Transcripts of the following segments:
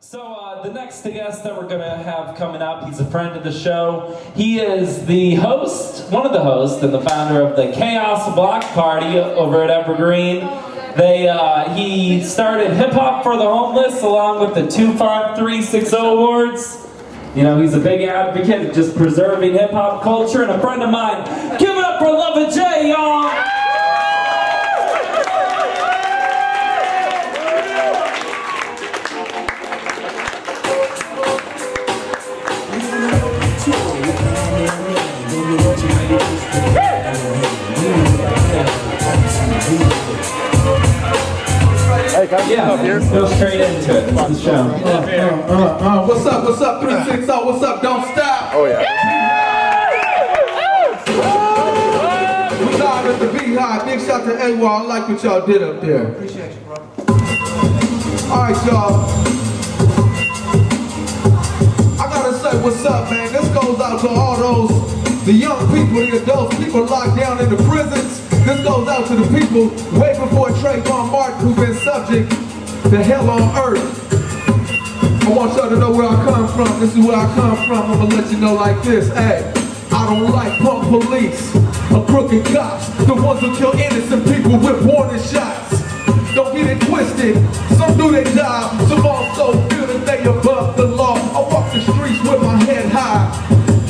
So the next guest that we're going to have coming up, he's a friend of the show. He is the host, one of the hosts, and the founder of the Chaos Block Party over at Evergreen. He started Hip Hop for the Homeless along with the 25360 Awards. You know, he's a big advocate of just preserving hip hop culture, and a friend of mine. Give it up for Luvva J, y'all! Hey, can I get up here? Go straight into it. It's the show. What's up, 360, what's up, don't stop. Oh, yeah. We live at the B-Hive, big shout to A-Wall, I like what y'all did up there. Appreciate you, bro. Alright, y'all. I gotta say what's up, man. This goes out to all those, the young people, the adults, people locked down in the prisons. This goes out to the people way before Trayvon Martin who've been subject to hell on earth. I want y'all to know where I come from. This is where I come from. I'm gonna let you know like this. Hey, I don't like punk police or crooked cops, the ones who kill innocent people with warning shots. Don't get it twisted. Some do their job, some also feel that they above the law. I walk the streets with my head high,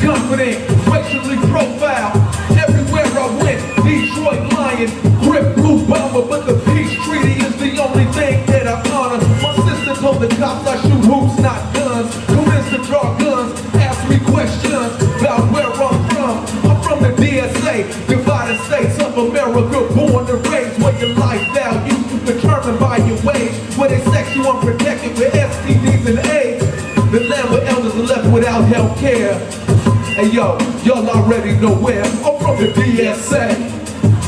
confident, racially profiled. Everywhere I went, Detroit Lion, grip blue bomber, but the peace treaty is the only thing that I honor. My sister told the cops I shoot hoops, not guns. Convinced to draw guns, ask me questions about where I'm from. I'm from the DSA, Divided States of America, born and raised where your life value is determined by your wage, where they sex you unprotected with STDs and AIDS. The land where elders are left without health care. Hey yo, y'all already know where. I'm from the DSA,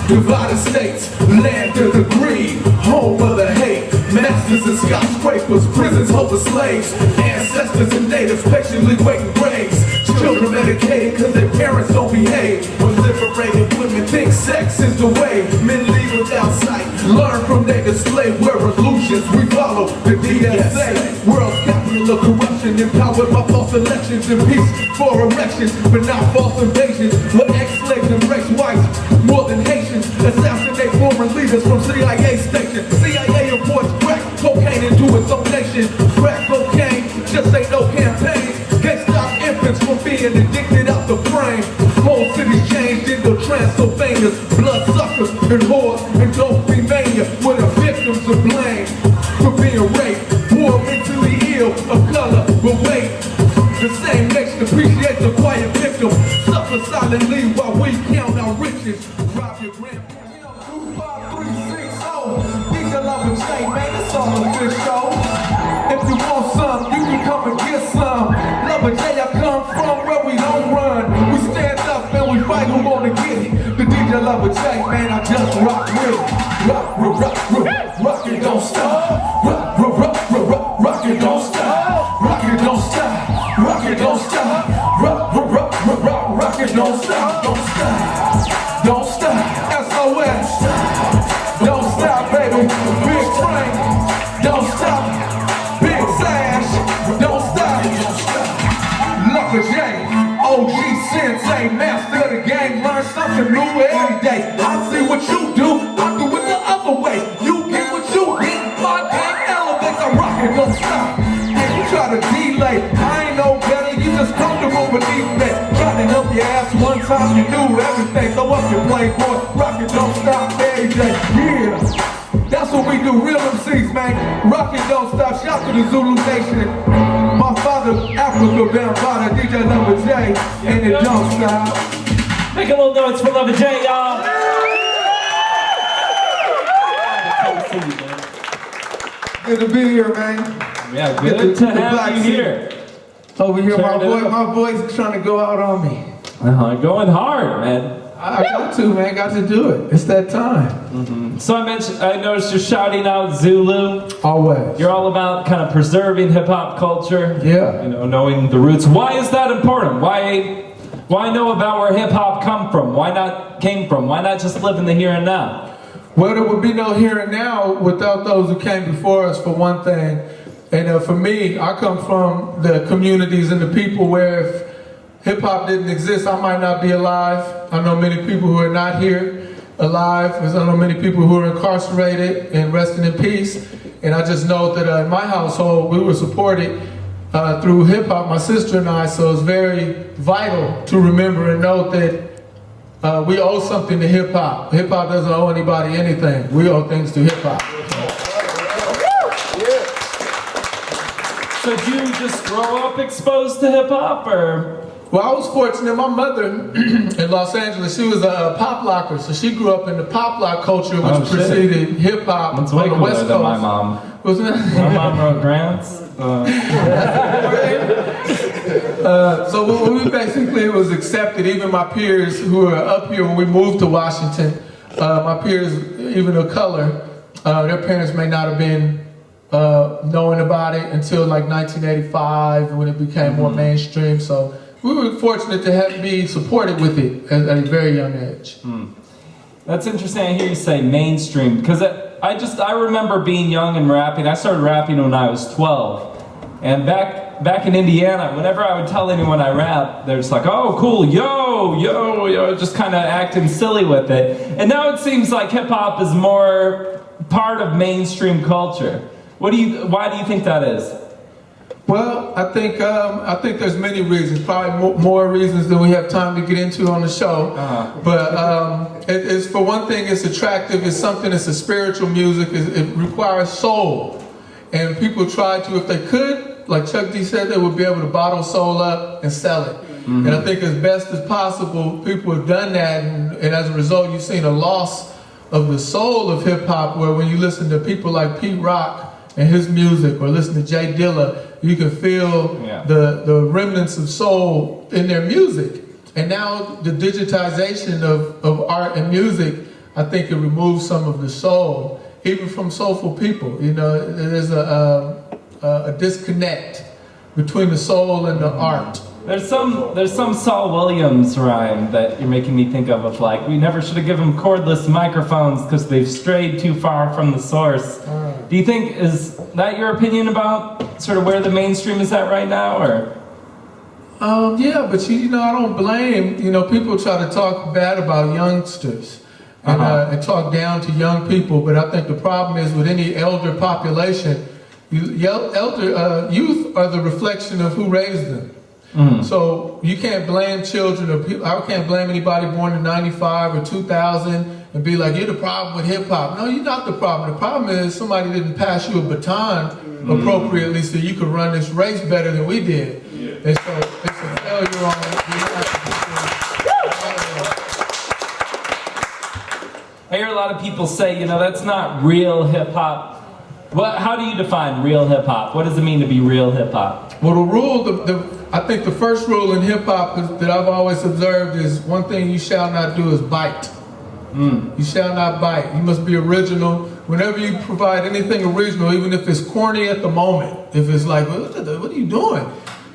Divided States, land of the greed, home of the hate. Masters and skyscrapers, prisons hold the slaves. Ancestors and natives patiently waiting graves. Children medicated cause their parents don't behave. Liberated women think sex is the way. Men leave without sight, learn from their display. We're illusions, we follow the DSA. World's capital of corruption, empowered by false elections and peace for erections, but not false invasions. Where ex-slaves embrace whites more than Haitians. Assassinate foreign leaders from CIA stations. CIA imports crack cocaine into its own nation. Crack cocaine just ain't no campaign. Can't stop infants from being addicted out the brain. Whole cities changed into Transylvania's bloodsuckers and whores and dopey mania, where the victims are blamed for being raped. Poor, mentally ill, of color, but wait, the same nation appreciates the quiet victim. Suffer silently while we count our riches. Rob your grandparents. 25360, DJ Luvva J, man, it's all a good show. If you want some, you can come and get some. Luvva J, I come from where we don't run. We stand up and we fight who wanna get it. The DJ Luvva J, man, I just rock with it. Rock it, don't stop. Rock it, don't stop. Rock it, don't stop. Rock it, don't stop. Rock it, don't stop. Don't stop. Don't stop. SOS. Don't stop, baby. Big train. Don't stop. Big Sash. Don't stop. Luvva J, OG Sensei, master of the game. Learn something new every day. I see what you do. I do it the other way. You get what you get. My game elevates. I rock it, don't stop. And you try to delay. I ain't no better. You just comfortable beneath me. Try to help your ass one time. You knew everything. Throw up your playboy. Rock it, don't stop, every day. Yeah. That's what we do, real MCs, man. Rock it, don't stop. Shout to the Zulu Nation. My father, Africa, Bambada, DJ Luvva J, and it don't stop. Make a little noise for Luvva J, y'all. Good to be here, man. Yeah, good to have you here. Over here, my voice is trying to go out on me. Going hard, man. I got to, man. Got to do it. It's that time. So I noticed you're shouting out Zulu. Always. You're all about kind of preserving hip hop culture. Yeah. You know, knowing the roots. Why is that important? Why know about where hip hop came from? Why not just live in the here and now? Well, there would be no here and now without those who came before us, for one thing. And for me, I come from the communities and the people where if hip-hop didn't exist, I might not be alive. I know many people who are not here alive. I know many people who are incarcerated and resting in peace. And I just know that in my household, we were supported through hip-hop, my sister and I, so it's very vital to remember and note that we owe something to hip-hop. Hip-hop doesn't owe anybody anything. We owe things to hip-hop. So did you just grow up exposed to hip-hop, or? Well, I was fortunate. My mother in Los Angeles, she was a pop locker, so she grew up in the pop lock culture, which preceded hip-hop on the West Coast. My mom. Wasn't it? My mom wrote grants. So we basically, it was accepted. Even my peers who were up here when we moved to Washington, my peers, even of color, their parents may not have been knowing about it until like 1985 when it became more mainstream. So we were fortunate to be supported with it at a very young age. That's interesting. I hear you say mainstream, because I remember being young and rapping. I started rapping when I was 12, and back in Indiana, whenever I would tell anyone I rap, they're just like, "Oh, cool, yo," just kind of acting silly with it. And now it seems like hip hop is more part of mainstream culture. Why do you think that is? Well, I think there's many reasons, probably more reasons than we have time to get into on the show. But it's, for one thing, it's attractive. It's something. It's a spiritual music. It requires soul, and people try to, if they could, like Chuck D said, they would be able to bottle soul up and sell it. And I think as best as possible, people have done that, and as a result, you've seen a loss of the soul of hip hop. Where when you listen to people like Pete Rock and his music, or listen to Jay Dilla, you can feel the remnants of soul in their music. And now the digitization of art and music, I think it removes some of the soul, even from soulful people. You know, there's a disconnect between the soul and the art. There's some Saul Williams rhyme that you're making me think of like, we never should have given them cordless microphones because they've strayed too far from the source. Do you think, is that your opinion about sort of where the mainstream is at right now, or? Yeah, but you know, I don't blame, people try to talk bad about youngsters and talk down to young people, but I think the problem is with any elder population, youth are the reflection of who raised them. So you can't blame children or people. I can't blame anybody born in 95 or 2000 and be like, you're the problem with hip hop. No, you're not the problem. The problem is somebody didn't pass you a baton appropriately so you could run this race better than we did. And so it's a failure on I hear a lot of people say, that's not real hip hop. How do you define real hip hop? What does it mean to be real hip hop? Well, the rule, I think the first rule in hip hop that I've always observed is one thing you shall not do is bite. You shall not bite. You must be original. Whenever you provide anything original, even if it's corny at the moment, if it's like, what are you doing?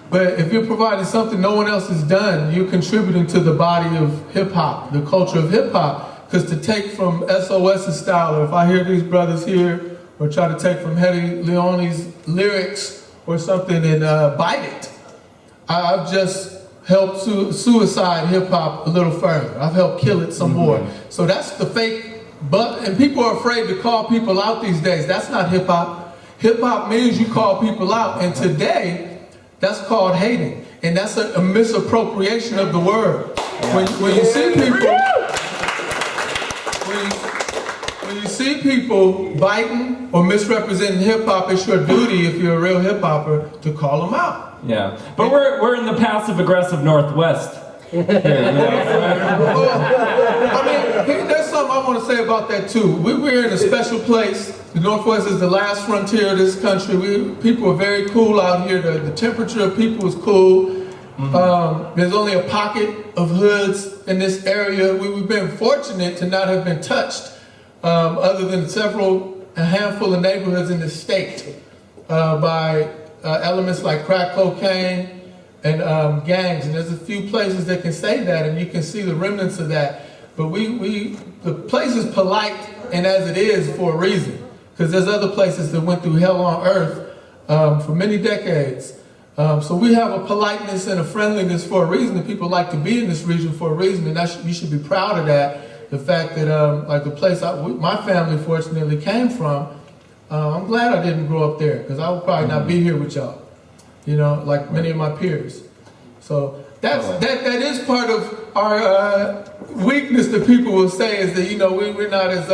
But if you're providing something no one else has done, you're contributing to the body of hip hop, the culture of hip hop. Because to take from SOS's style, or if I hear these brothers here, or try to take from Hetty Leone's lyrics or something and bite it, I've just helped suicide hip hop a little further. I've helped kill it some more. So that's the fake, and people are afraid to call people out these days. That's not hip hop. Hip hop means you call people out, and today, that's called hating. And that's a misappropriation of the word. When you see people, when you see people biting or misrepresenting hip hop, it's your duty, if you're a real hip hopper, to call them out. Yeah, but we're in the passive aggressive Northwest. Here, Well, I mean, there's something I want to say about that too. We're in a special place. The Northwest is the last frontier of this country. People are very cool out here. The temperature of people is cool. There's only a pocket of hoods in this area. We've been fortunate to not have been touched, other than a handful of neighborhoods in the state, by elements like crack cocaine and gangs. And there's a few places that can say that, and you can see the remnants of that. But the place is polite and as it is for a reason, because there's other places that went through hell on earth for many decades. So we have a politeness and a friendliness for a reason, and people like to be in this region for a reason, and you should be proud of that. The fact that, like the place my family fortunately came from, I'm glad I didn't grow up there, because I would probably not be here with y'all, you know, like many of my peers. So that is part of our weakness that people will say, is that, you know, we're not as,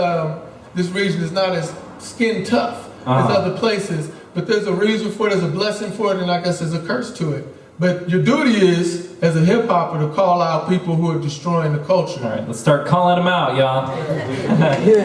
this region is not as skin tough as other places. But there's a reason for it, there's a blessing for it, and I guess there's a curse to it. But your duty is, as a hip-hopper, to call out people who are destroying the culture. All right, let's start calling them out, y'all.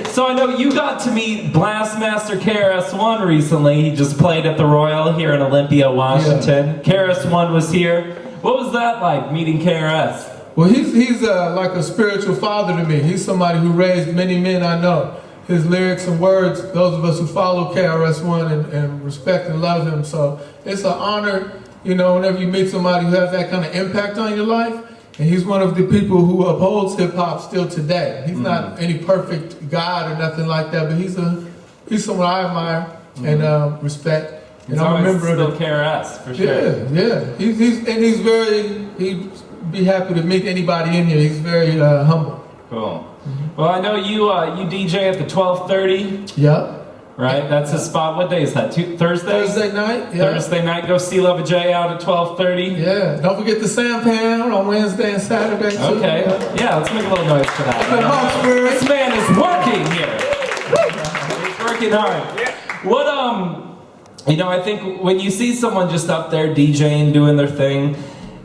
So I know you got to meet Blastmaster KRS-One recently. He just played at the Royal here in Olympia, Washington. Yeah. KRS-One was here. What was that like, meeting KRS? Well, he's like a spiritual father to me. He's somebody who raised many men I know. His lyrics and words, those of us who follow KRS-One and respect and love him. So it's an honor, you know, whenever you meet somebody who has that kind of impact on your life. And he's one of the people who upholds hip-hop still today. He's not any perfect God or nothing like that, but he's someone I admire and respect. And I remember still KRS, for sure. Yeah. He'd be happy to meet anybody in here. He's very humble. Cool. Well, I know you DJ at the 12:30. Yeah. Right? That's a spot. What day is that? Thursday? Thursday night, yeah. Thursday night. Go see Luvva J out at 12:30. Yeah. Don't forget the Sampan on Wednesday and Saturday, too. Okay. Yeah, let's make a little noise for that. This man is working here. He's working hard. What, you know, I think when you see someone just up there DJing, doing their thing,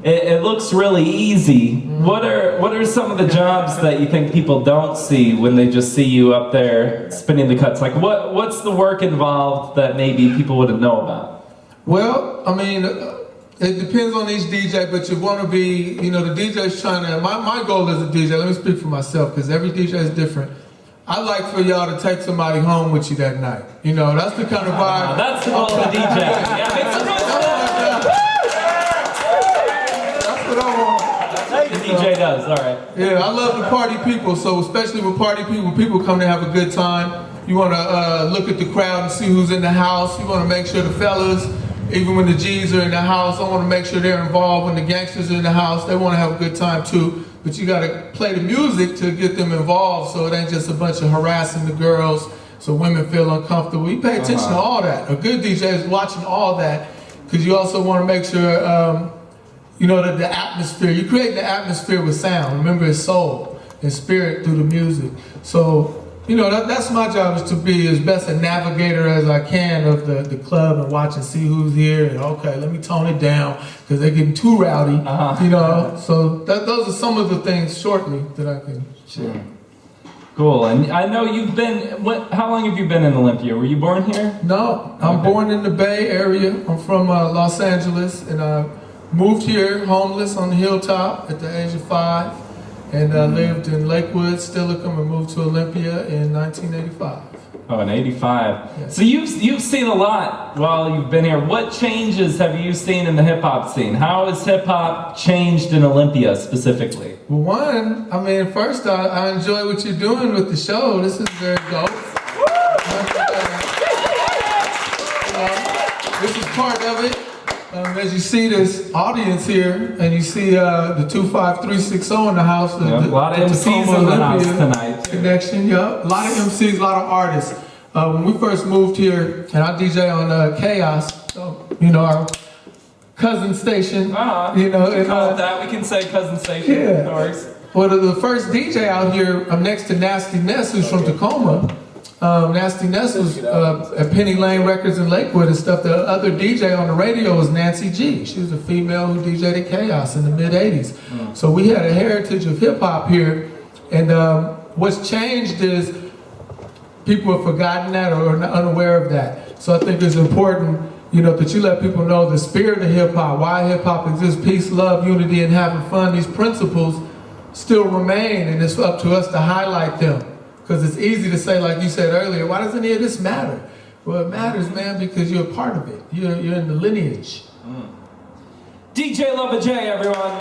it looks really easy. What are some of the jobs that you think people don't see when they just see you up there spinning the cuts? Like what's the work involved that maybe people wouldn't know about? Well, I mean, it depends on each DJ, but you want to be, you know, the DJ's trying to, my goal as a DJ, let me speak for myself, because every DJ is different. I like for y'all to take somebody home with you that night. You know, that's the kind of vibe. That's the goal of the DJ. Yeah, make some noise for that. The DJ does, all right. Yeah, I love the party people, so especially with party people come to have a good time. You want to look at the crowd and see who's in the house. You want to make sure the fellas, even when the G's are in the house, I want to make sure they're involved. When the gangsters are in the house, they want to have a good time too. But you got to play the music to get them involved, so it ain't just a bunch of harassing the girls, so women feel uncomfortable. You pay attention to all that. A good DJ is watching all that, because you also want to make sure, you know, that the atmosphere, you create the atmosphere with sound. Remember, it's soul and spirit through the music. So, you know, that's my job, is to be as best a navigator as I can of the club and watch and see who's here. And okay, let me tone it down because they're getting too rowdy, you know. So those are some of the things shortly that I can share. Cool. And I know you've been, how long have you been in Olympia? Were you born here? No, I'm born in the Bay Area. I'm from Los Angeles, and I moved here homeless on the hilltop at the age of 5, and lived in Lakewood, Steilacoom, and moved to Olympia in 1985. Oh, in 85. Yes. So you've seen a lot while you've been here. What changes have you seen in the hip-hop scene? How has hip-hop changed in Olympia specifically? Well, one, I mean, first I enjoy what you're doing with the show. This is very dope. This is part of it. As you see this audience here, and you see the 25360 in the house, a lot of MCs in the house tonight. Connection, yeah. A lot of MCs, a lot of artists. When we first moved here, and I DJ on Chaos, you know, our cousin station. You know, we call it that. We can say cousin station. Yeah. Well, the first DJ out here, I'm next to Nasty Ness, who's from Tacoma. Nasty Ness was at Penny Lane Records in Lakewood and stuff. The other DJ on the radio was Nancy G. She was a female who DJ'd at Chaos in the mid-'80s. So we had a heritage of hip-hop here. And what's changed is people have forgotten that or are unaware of that. So I think it's important, you know, that you let people know the spirit of hip-hop, why hip-hop exists, peace, love, unity, and having fun. These principles still remain, and it's up to us to highlight them. Because it's easy to say, like you said earlier, why doesn't any of this matter? Well, it matters, man, because you're a part of it. You're in the lineage. DJ Luvva J, everyone.